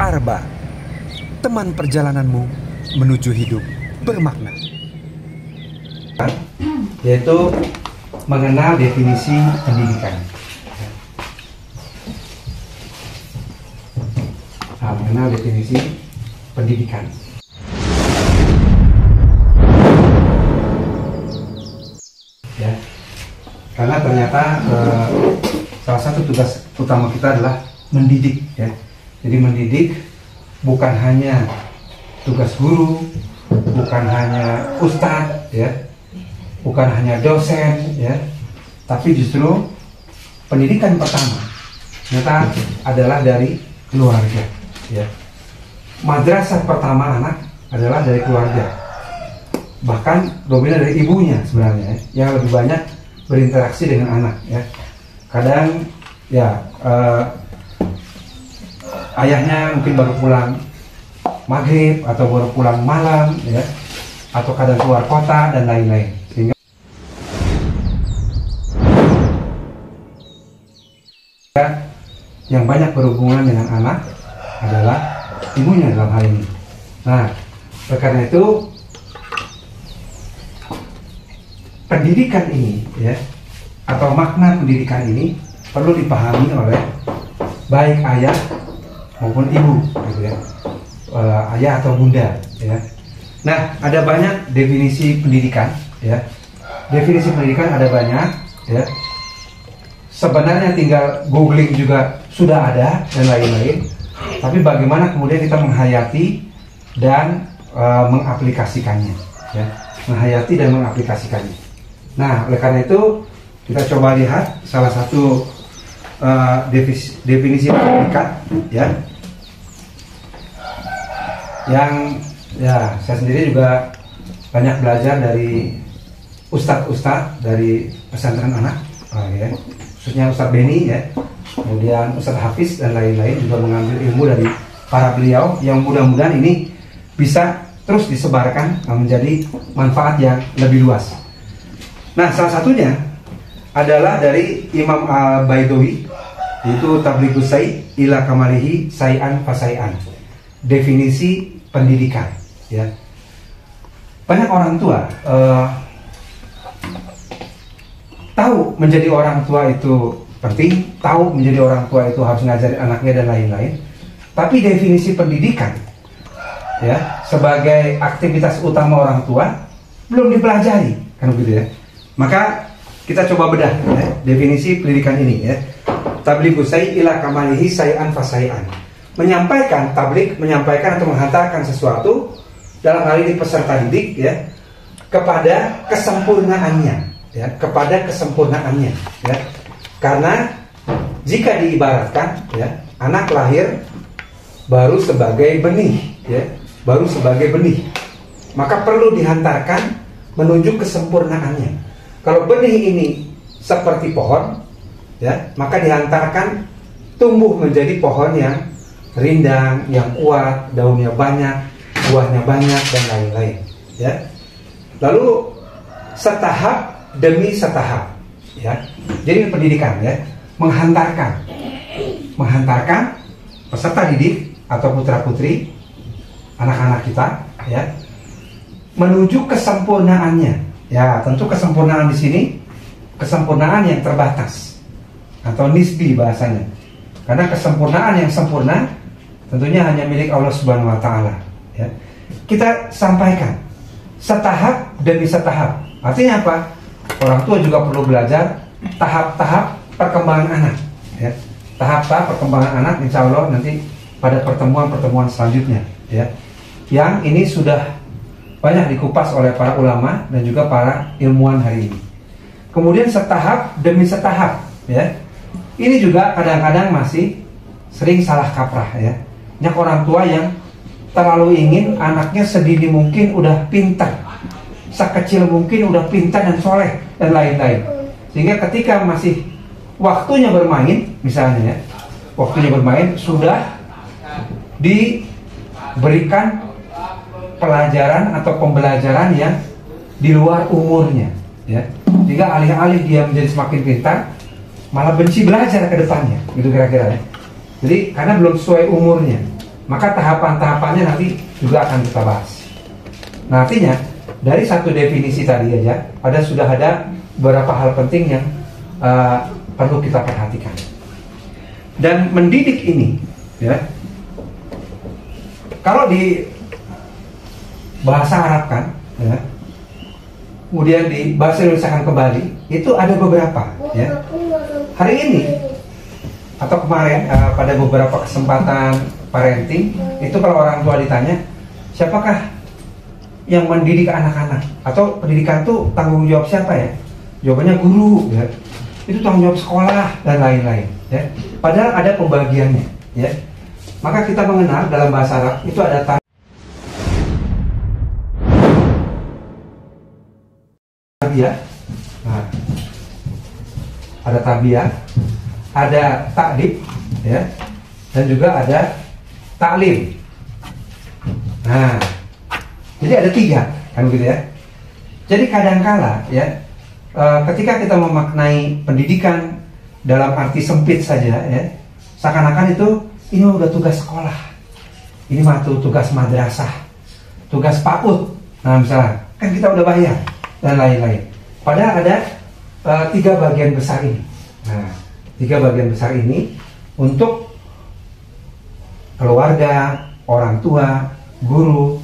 Arba, teman perjalananmu menuju hidup bermakna. Yaitu mengenal definisi pendidikan. Mengenal definisi pendidikan. Ya, karena ternyata salah satu tugas utama kita adalah mendidik. Ya, jadi mendidik bukan hanya tugas guru, bukan hanya ustadz, ya, bukan hanya dosen, ya, tapi justru pendidikan pertama ternyata adalah dari keluarga. Ya, madrasah pertama anak adalah dari keluarga, bahkan dominan dari ibunya sebenarnya, ya, yang lebih banyak berinteraksi dengan anak. Ya, kadang ya ayahnya mungkin baru pulang maghrib atau baru pulang malam, ya, atau kadang keluar kota dan lain-lain, sehingga yang banyak berhubungan dengan anak adalah ibunya dalam hal ini. Nah, karena itu pendidikan ini, ya, atau makna pendidikan ini perlu dipahami oleh baik ayah maupun ibu, gitu ya, ayah atau bunda, ya. Nah, ada banyak definisi pendidikan, ya. Definisi pendidikan ada banyak, ya. Sebenarnya tinggal googling juga sudah ada dan lain-lain. Tapi bagaimana kemudian kita menghayati dan mengaplikasikannya, ya. Menghayati dan mengaplikasikannya. Nah, oleh karena itu kita coba lihat salah satu definisi pendidikan, ya, yang ya saya sendiri juga banyak belajar dari ustadz-ustadz dari pesantren anak, ya, khususnya Ustadz Beni, ya, kemudian Ustadz Hafiz dan lain-lain juga mengambil ilmu dari para beliau yang mudah-mudahan ini bisa terus disebarkan menjadi manfaat yang lebih luas. Nah, salah satunya adalah dari Imam Al-Baidawi, yaitu Tablighus Syai' ila kamalihi syai'an fasai'an. Definisi pendidikan, ya. Banyak orang tua tahu menjadi orang tua itu penting, tahu menjadi orang tua itu harus ngajarin anaknya dan lain-lain. Tapi definisi pendidikan, ya, sebagai aktivitas utama orang tua belum dipelajari, kan begitu, ya. Maka kita coba bedah, ya, definisi pendidikan ini, ya. Tablighus Syai' ila kamalihi syai'an fasai'an. Menyampaikan, tabligh menyampaikan atau menghantarkan sesuatu dalam hal ini peserta didik, ya, kepada kesempurnaannya, ya, kepada kesempurnaannya, ya. Karena jika diibaratkan, ya, anak lahir baru sebagai benih, ya, baru sebagai benih, maka perlu dihantarkan menuju kesempurnaannya. Kalau benih ini seperti pohon, ya, maka dihantarkan tumbuh menjadi pohon yang rindang, yang kuat, daunnya banyak, buahnya banyak dan lain-lain, ya. Lalu setahap demi setahap, ya. Jadi pendidikan, ya, menghantarkan peserta didik atau putra-putri anak-anak kita, ya, menuju kesempurnaannya. Ya, tentu kesempurnaan di sini kesempurnaan yang terbatas atau nisbi bahasanya. Karena kesempurnaan yang sempurna tentunya hanya milik Allah Subhanahu wa taala, ya. Kita sampaikan setahap demi setahap. Artinya apa? Orang tua juga perlu belajar tahap-tahap perkembangan anak, ya. Tahap-tahap perkembangan anak, insya Allah nanti pada pertemuan-pertemuan selanjutnya, ya. Yang ini sudah banyak dikupas oleh para ulama dan juga para ilmuwan hari ini. Kemudian setahap demi setahap, ya. Ini juga kadang-kadang masih sering salah kaprah, ya. Banyak orang tua yang terlalu ingin anaknya sedini mungkin udah pintar, sekecil mungkin udah pintar dan soleh dan lain-lain, sehingga ketika masih waktunya bermain, misalnya, ya, waktunya bermain sudah diberikan pelajaran atau pembelajaran yang di luar umurnya, ya. Sehingga alih-alih dia menjadi semakin pintar, malah benci belajar ke depannya, gitu kira-kira, ya. Jadi karena belum sesuai umurnya. Maka tahapan-tahapannya nanti juga akan kita bahas. Nah, artinya dari satu definisi tadi aja, sudah ada beberapa hal penting yang perlu kita perhatikan. Dan mendidik ini, ya, kalau di bahasa Arab kan, ya, kemudian di bahasa Indonesia kan kembali, itu ada beberapa. Ya. Hari ini atau kemarin pada beberapa kesempatan parenting, itu kalau orang tua ditanya, siapakah yang mendidik anak-anak, atau pendidikan itu tanggung jawab siapa ya? Jawabannya guru, ya. Itu tanggung jawab sekolah dan lain-lain, ya. Padahal ada pembagiannya, ya. Maka kita mengenal dalam bahasa Arab itu ada tabiah, nah, ada tabiah, ada takdib, ya, dan juga ada taklim. Nah, jadi ada 3, kan begitu ya. Jadi kadangkala ya, ketika kita memaknai pendidikan dalam arti sempit saja, ya, seakan-akan itu ini udah tugas sekolah, ini mah tugas madrasah, tugas PAUD. Nah, misalnya kan kita udah bayar dan lain-lain. Padahal ada 3 bagian besar ini. Nah, 3 bagian besar ini untuk keluarga, orang tua, guru,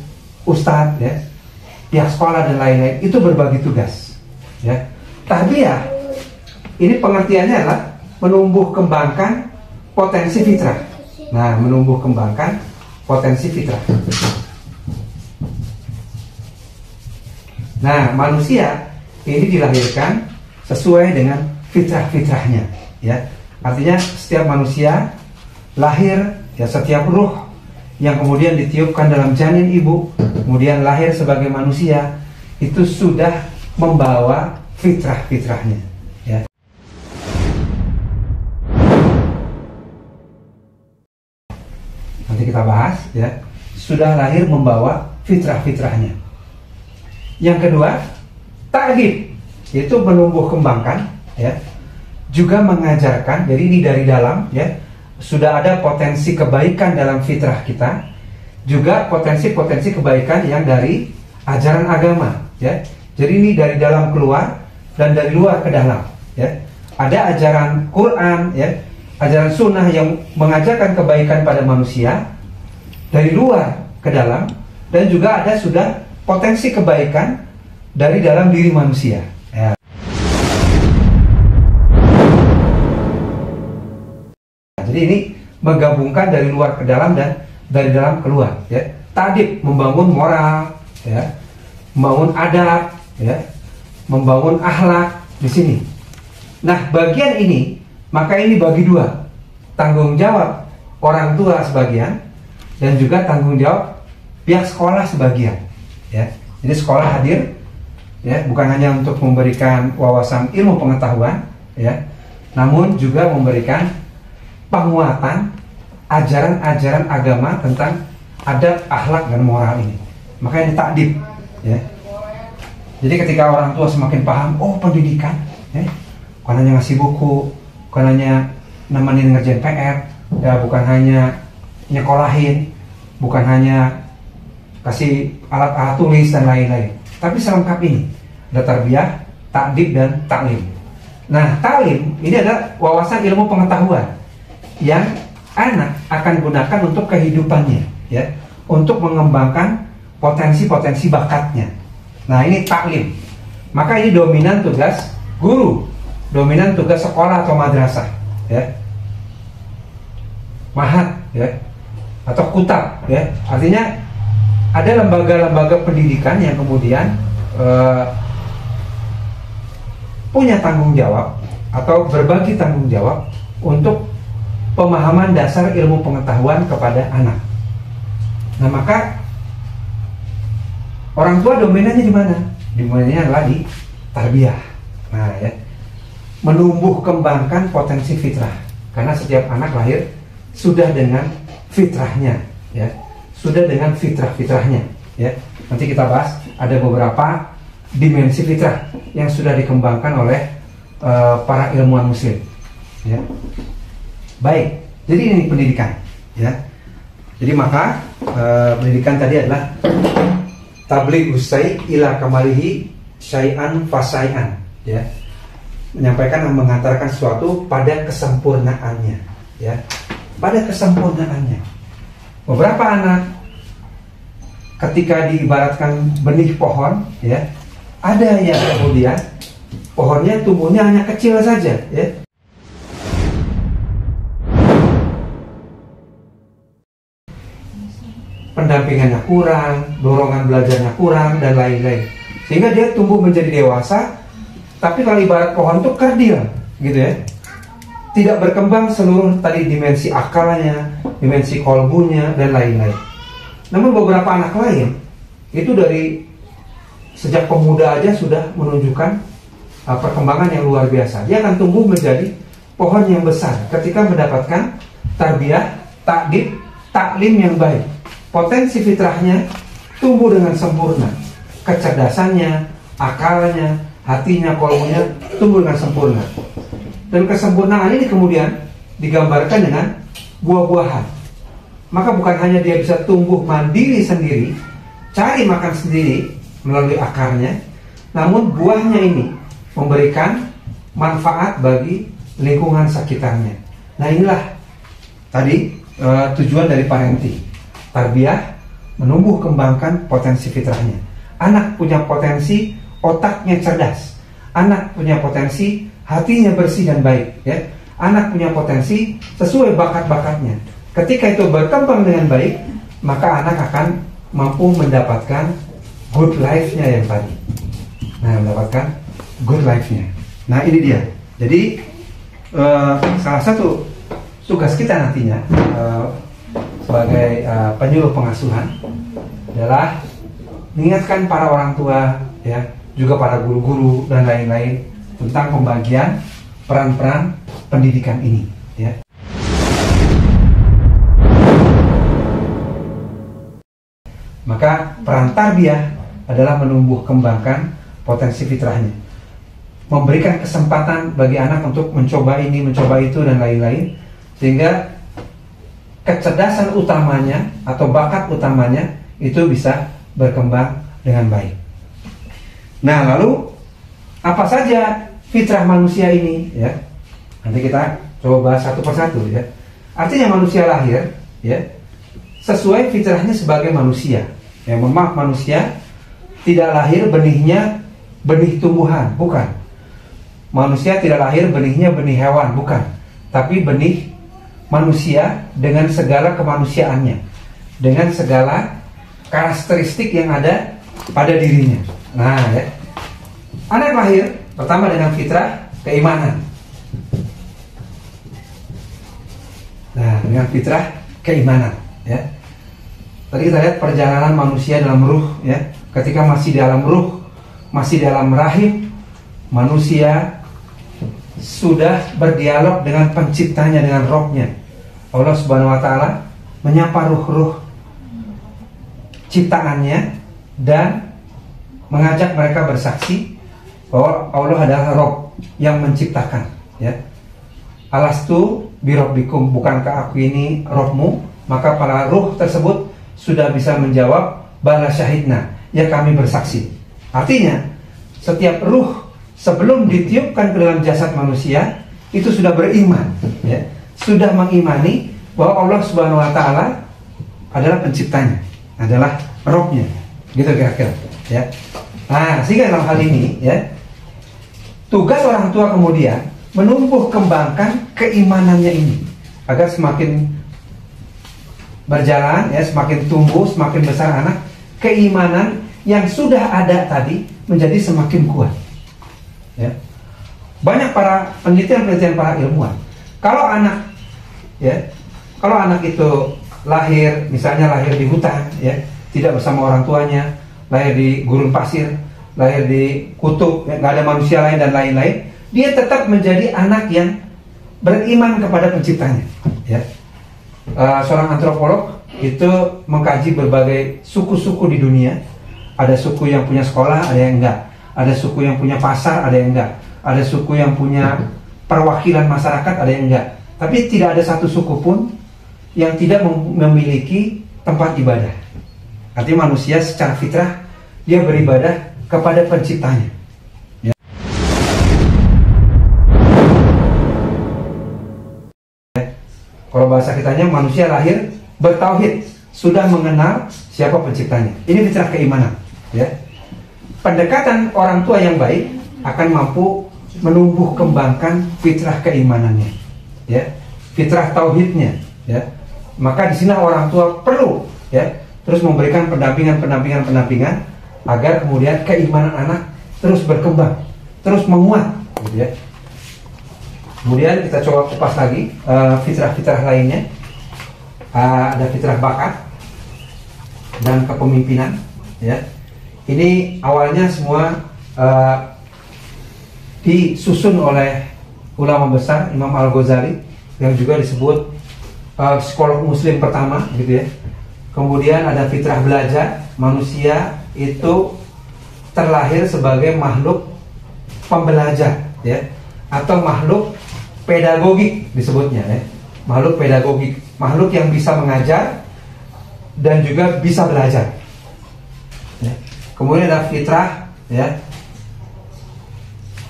ustadz, ya, pihak sekolah dan lain-lain, itu berbagi tugas, ya. Tarbiyah ini pengertiannya adalah menumbuh kembangkan potensi fitrah. Nah, menumbuh kembangkan potensi fitrah. Nah, manusia ini dilahirkan sesuai dengan fitrah-fitrahnya, ya. Artinya setiap manusia lahir, ya, setiap ruh yang kemudian ditiupkan dalam janin ibu, kemudian lahir sebagai manusia, itu sudah membawa fitrah-fitrahnya, ya. Nanti kita bahas, ya. Sudah lahir membawa fitrah-fitrahnya. Yang kedua, ta'dib, yaitu menumbuh kembangkan, ya, juga mengajarkan. Jadi ini dari dalam, ya, sudah ada potensi kebaikan dalam fitrah kita, juga potensi-potensi kebaikan yang dari ajaran agama, ya. Jadi ini dari dalam keluar dan dari luar ke dalam, ya. Ada ajaran Quran, ya, ajaran sunnah yang mengajarkan kebaikan pada manusia dari luar ke dalam, dan juga ada sudah potensi kebaikan dari dalam diri manusia, ya. Jadi ini menggabungkan dari luar ke dalam dan dari dalam keluar, ya. Ta'dib, membangun moral, ya, membangun adab, ya, membangun akhlak di sini. Nah, bagian ini, maka ini bagi 2, tanggung jawab orang tua sebagian dan juga tanggung jawab pihak sekolah sebagian, ya. Jadi sekolah hadir, ya, bukan hanya untuk memberikan wawasan ilmu pengetahuan, ya, namun juga memberikan penguatan ajaran-ajaran agama tentang adab, akhlak dan moral ini. Maka ini ta'dib, ya. Jadi ketika orang tua semakin paham, oh pendidikan, ya, bukan hanya ngasih buku, bukan hanya nemenin ngerjain PR, ya, bukan hanya nyekolahin, bukan hanya kasih alat-alat tulis dan lain-lain, tapi selengkap ini. Ada tarbiyah, ta'dib dan taklim. Nah, taklim ini adalah wawasan ilmu pengetahuan yang anak akan gunakan untuk kehidupannya, ya, untuk mengembangkan potensi-potensi bakatnya. Nah, ini taklim. Maka ini dominan tugas guru, dominan tugas sekolah atau madrasah, ya, mahat, ya, atau kutab, ya. Artinya ada lembaga-lembaga pendidikan yang kemudian punya tanggung jawab atau berbagi tanggung jawab untuk pemahaman dasar ilmu pengetahuan kepada anak. Nah, maka orang tua dominannya di mana? Dominannya adalah di tarbiyah. Nah, ya, menumbuh kembangkan potensi fitrah, karena setiap anak lahir sudah dengan fitrahnya, ya, sudah dengan fitrah-fitrahnya, ya. Nanti kita bahas ada beberapa dimensi fitrah yang sudah dikembangkan oleh para ilmuwan muslim, ya. Baik, jadi ini pendidikan, ya. Jadi maka pendidikan tadi adalah tabligh usai ila kamalihi syai'an fasai'an, ya. Menyampaikan dan mengantarkan sesuatu pada kesempurnaannya, ya. Pada kesempurnaannya. Beberapa anak ketika diibaratkan benih pohon, ya, ada yang kemudian pohonnya tumbuhnya hanya kecil saja, ya. Pendampingannya kurang, dorongan belajarnya kurang, dan lain-lain. Sehingga dia tumbuh menjadi dewasa, tapi kalau ibarat pohon itu kerdil, gitu ya. Tidak berkembang seluruh tadi dimensi akalnya, dimensi kolbunya, dan lain-lain. Namun beberapa anak lain, itu dari sejak pemuda aja sudah menunjukkan perkembangan yang luar biasa. Dia akan tumbuh menjadi pohon yang besar ketika mendapatkan tarbiyah, takdib, taklim yang baik. Potensi fitrahnya tumbuh dengan sempurna, kecerdasannya, akalnya, hatinya, kolbunya tumbuh dengan sempurna. Dan kesempurnaan ini kemudian digambarkan dengan buah-buahan. Maka bukan hanya dia bisa tumbuh mandiri sendiri, cari makan sendiri melalui akarnya, namun buahnya ini memberikan manfaat bagi lingkungan sekitarnya. Nah, inilah tadi tujuan dari parenting. Tarbiyah, menumbuh kembangkan potensi fitrahnya. Anak punya potensi otaknya cerdas. Anak punya potensi hatinya bersih dan baik, ya. Anak punya potensi sesuai bakat-bakatnya. Ketika itu berkembang dengan baik, maka anak akan mampu mendapatkan good life-nya yang tadi. Nah, mendapatkan good life-nya. Nah, ini dia. Jadi salah satu tugas kita nantinya sebagai penyuluh pengasuhan adalah mengingatkan para orang tua, ya, juga para guru-guru dan lain-lain tentang pembagian peran-peran pendidikan ini, ya. Maka peran tarbiyah adalah menumbuh kembangkan potensi fitrahnya, memberikan kesempatan bagi anak untuk mencoba ini, mencoba itu, dan lain-lain, sehingga kecerdasan utamanya atau bakat utamanya itu bisa berkembang dengan baik. Nah, lalu apa saja fitrah manusia ini, ya? Nanti kita coba bahas satu persatu, ya. Artinya manusia lahir, ya, sesuai fitrahnya sebagai manusia. Ya, maaf, manusia tidak lahir benihnya benih tumbuhan, bukan. Manusia tidak lahir benihnya benih hewan, bukan. Tapi benih manusia dengan segala kemanusiaannya, dengan segala karakteristik yang ada pada dirinya. Nah, ya. Anak lahir pertama dengan fitrah keimanan. Nah, dengan fitrah keimanan, ya. Tadi kita lihat perjalanan manusia dalam ruh, ya. Ketika masih dalam ruh, masih dalam rahim, manusia sudah berdialog dengan penciptanya, dengan rohnya. Allah Subhanahu wa Ta'ala menyapa ruh-ruh ciptaannya dan mengajak mereka bersaksi bahwa Allah adalah Rob yang menciptakan, ya. Alastu birabbikum, bukankah aku ini Robmu? Maka para ruh tersebut sudah bisa menjawab bala syahidna, ya, kami bersaksi. Artinya setiap ruh sebelum ditiupkan ke dalam jasad manusia itu sudah beriman, ya, sudah mengimani bahwa Allah Subhanahu wa Ta'ala adalah penciptanya, adalah Robnya, gitu kira-kira, ya. Nah, sehingga dalam hal ini, ya, tugas orang tua kemudian menumbuh kembangkan keimanannya ini agar semakin berjalan, ya, semakin tumbuh, semakin besar anak, keimanan yang sudah ada tadi menjadi semakin kuat, ya. Banyak para penelitian para ilmuwan, kalau anak, ya, kalau anak itu lahir, misalnya lahir di hutan, ya, tidak bersama orang tuanya, lahir di gurun pasir, lahir di kutub, ya, nggak ada manusia lain dan lain-lain, dia tetap menjadi anak yang beriman kepada penciptanya, ya. Seorang antropolog itu mengkaji berbagai suku-suku di dunia. Ada suku yang punya sekolah, ada yang enggak. Ada suku yang punya pasar, ada yang enggak. Ada suku yang punya perwakilan masyarakat, ada yang enggak. Tapi tidak ada satu suku pun yang tidak memiliki tempat ibadah. Artinya manusia secara fitrah dia beribadah kepada penciptanya. Ya. Kalau bahasa kitanya, manusia lahir bertauhid, sudah mengenal siapa penciptanya. Ini fitrah keimanan. Ya. Pendekatan orang tua yang baik akan mampu menumbuh kembangkan fitrah keimanannya, ya, fitrah tauhidnya, ya. Maka di sini orang tua perlu, ya, terus memberikan pendampingan agar kemudian keimanan anak terus berkembang, terus menguat, gitu ya. Kemudian kita coba kupas lagi fitrah-fitrah lainnya. Ada fitrah bakat dan kepemimpinan, ya. Ini awalnya semua disusun oleh ulama besar Imam Al-Ghazali yang juga disebut psikolog muslim pertama, gitu ya. Kemudian ada fitrah belajar. Manusia itu terlahir sebagai makhluk pembelajar, ya, atau makhluk pedagogik disebutnya, ya. Makhluk pedagogik, makhluk yang bisa mengajar dan juga bisa belajar, ya. Kemudian ada fitrah, ya,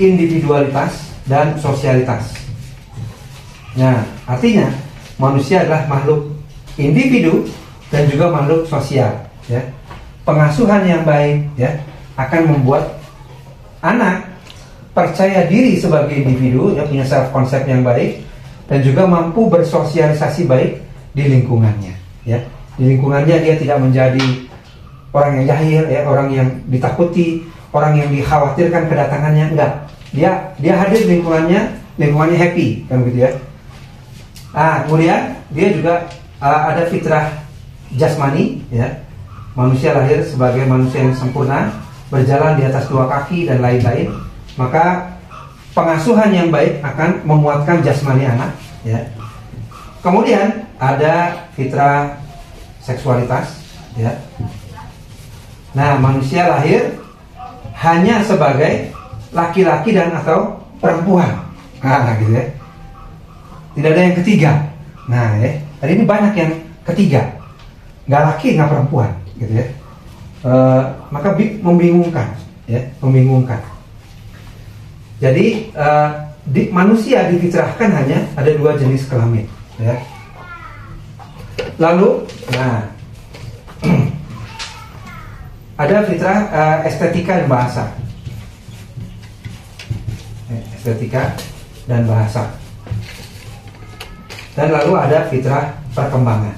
individualitas dan sosialitas. Nah, artinya manusia adalah makhluk individu dan juga makhluk sosial, ya. Pengasuhan yang baik, ya, akan membuat anak percaya diri sebagai individu, ya, punya self konsep yang baik dan juga mampu bersosialisasi baik di lingkungannya, ya. Di lingkungannya dia tidak menjadi orang yang jahil, ya, orang yang ditakuti, orang yang dikhawatirkan kedatangannya, enggak. Dia hadir di lingkungannya happy, kan gitu, ya. Kemudian dia juga ada fitrah jasmani, ya. Manusia lahir sebagai manusia yang sempurna, berjalan di atas dua kaki dan lain-lain. Maka pengasuhan yang baik akan memuatkan jasmani anak, ya. Kemudian ada fitrah seksualitas, ya. Nah, manusia lahir hanya sebagai laki-laki dan atau perempuan, gitu, ya. Tidak ada yang ketiga. Nah, ya, hari ini banyak yang ketiga, nggak laki nggak perempuan, gitu, ya. Maka membingungkan, ya, membingungkan. Jadi manusia difitrahkan hanya ada dua jenis kelamin, ya. Lalu, ada fitrah estetika dan bahasa. Estetika dan bahasa. Dan lalu ada fitrah perkembangan.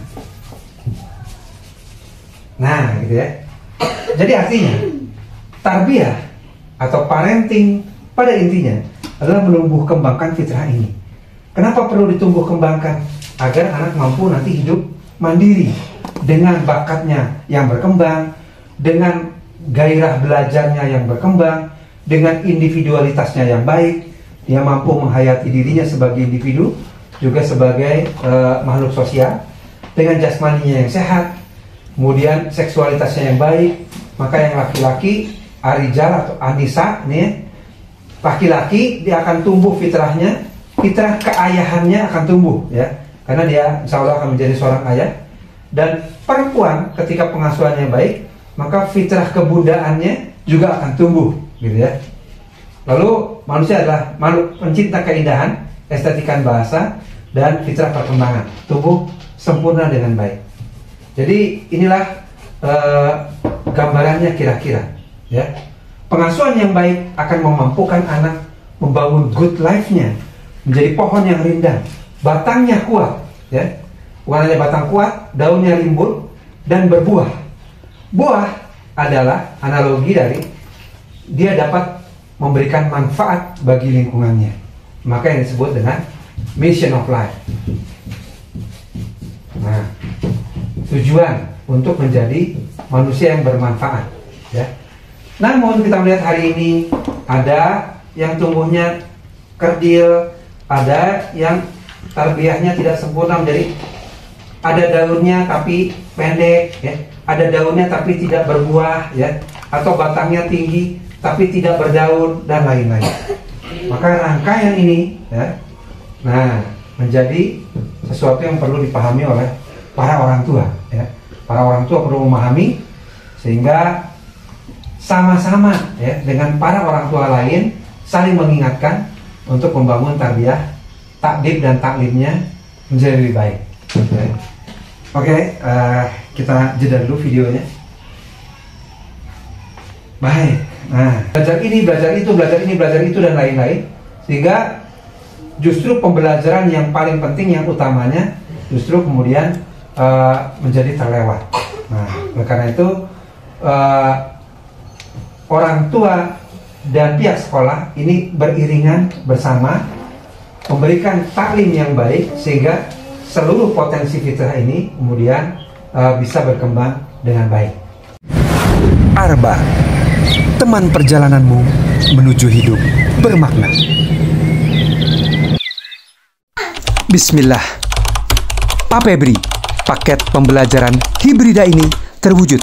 Nah, gitu, ya. Jadi artinya tarbiyah atau parenting pada intinya adalah menumbuh kembangkan fitrah ini. Kenapa perlu ditumbuh kembangkan? Agar anak mampu nanti hidup mandiri dengan bakatnya yang berkembang, dengan gairah belajarnya yang berkembang, dengan individualitasnya yang baik. Dia mampu menghayati dirinya sebagai individu, juga sebagai makhluk sosial, dengan jasmaninya yang sehat, kemudian seksualitasnya yang baik. Maka yang laki-laki, arijal atau anisa, nih, laki-laki dia akan tumbuh fitrahnya, fitrah keayahannya akan tumbuh, ya, karena dia insya Allah akan menjadi seorang ayah. Dan perempuan ketika pengasuhannya baik, maka fitrah kebundaannya juga akan tumbuh, gitu, ya. Lalu manusia adalah makhluk pencinta keindahan, estetikan bahasa, dan fitrah perkembangan, tumbuh sempurna dengan baik. Jadi inilah gambarannya kira-kira, ya. Pengasuhan yang baik akan memampukan anak membangun good life-nya, menjadi pohon yang rindang, batangnya kuat, ya. Bukan hanya batang kuat, daunnya rimbun dan berbuah. Buah adalah analogi dari dia dapat memberikan manfaat bagi lingkungannya. Maka yang disebut dengan mission of life. Nah, tujuan untuk menjadi manusia yang bermanfaat, ya. Namun kita melihat hari ini ada yang tumbuhnya kerdil, ada yang tarbiyahnya tidak sempurna, menjadi ada daunnya tapi pendek, ya. Ada daunnya tapi tidak berbuah, ya. Atau batangnya tinggi tapi tidak berdaun dan lain-lain. Maka rangkaian ini, ya. Nah, menjadi sesuatu yang perlu dipahami oleh para orang tua, ya. Para orang tua perlu memahami sehingga sama-sama ya dengan para orang tua lain saling mengingatkan untuk membangun tarbiyah, takdib dan taklimnya menjadi lebih baik. Oke, kita jeda dulu videonya. Baik. Nah, belajar ini, belajar itu, belajar ini, belajar itu dan lain-lain, sehingga justru pembelajaran yang paling penting, yang utamanya justru kemudian menjadi terlewat. Nah, oleh karena itu orang tua dan pihak sekolah ini beriringan bersama memberikan taklim yang baik sehingga seluruh potensi fitrah ini kemudian bisa berkembang dengan baik. Arba, teman perjalananmu menuju hidup bermakna. Bismillah. Pak Febri, paket pembelajaran hibrida ini terwujud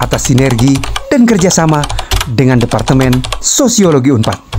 atas sinergi dan kerjasama dengan Departemen Sosiologi Unpad.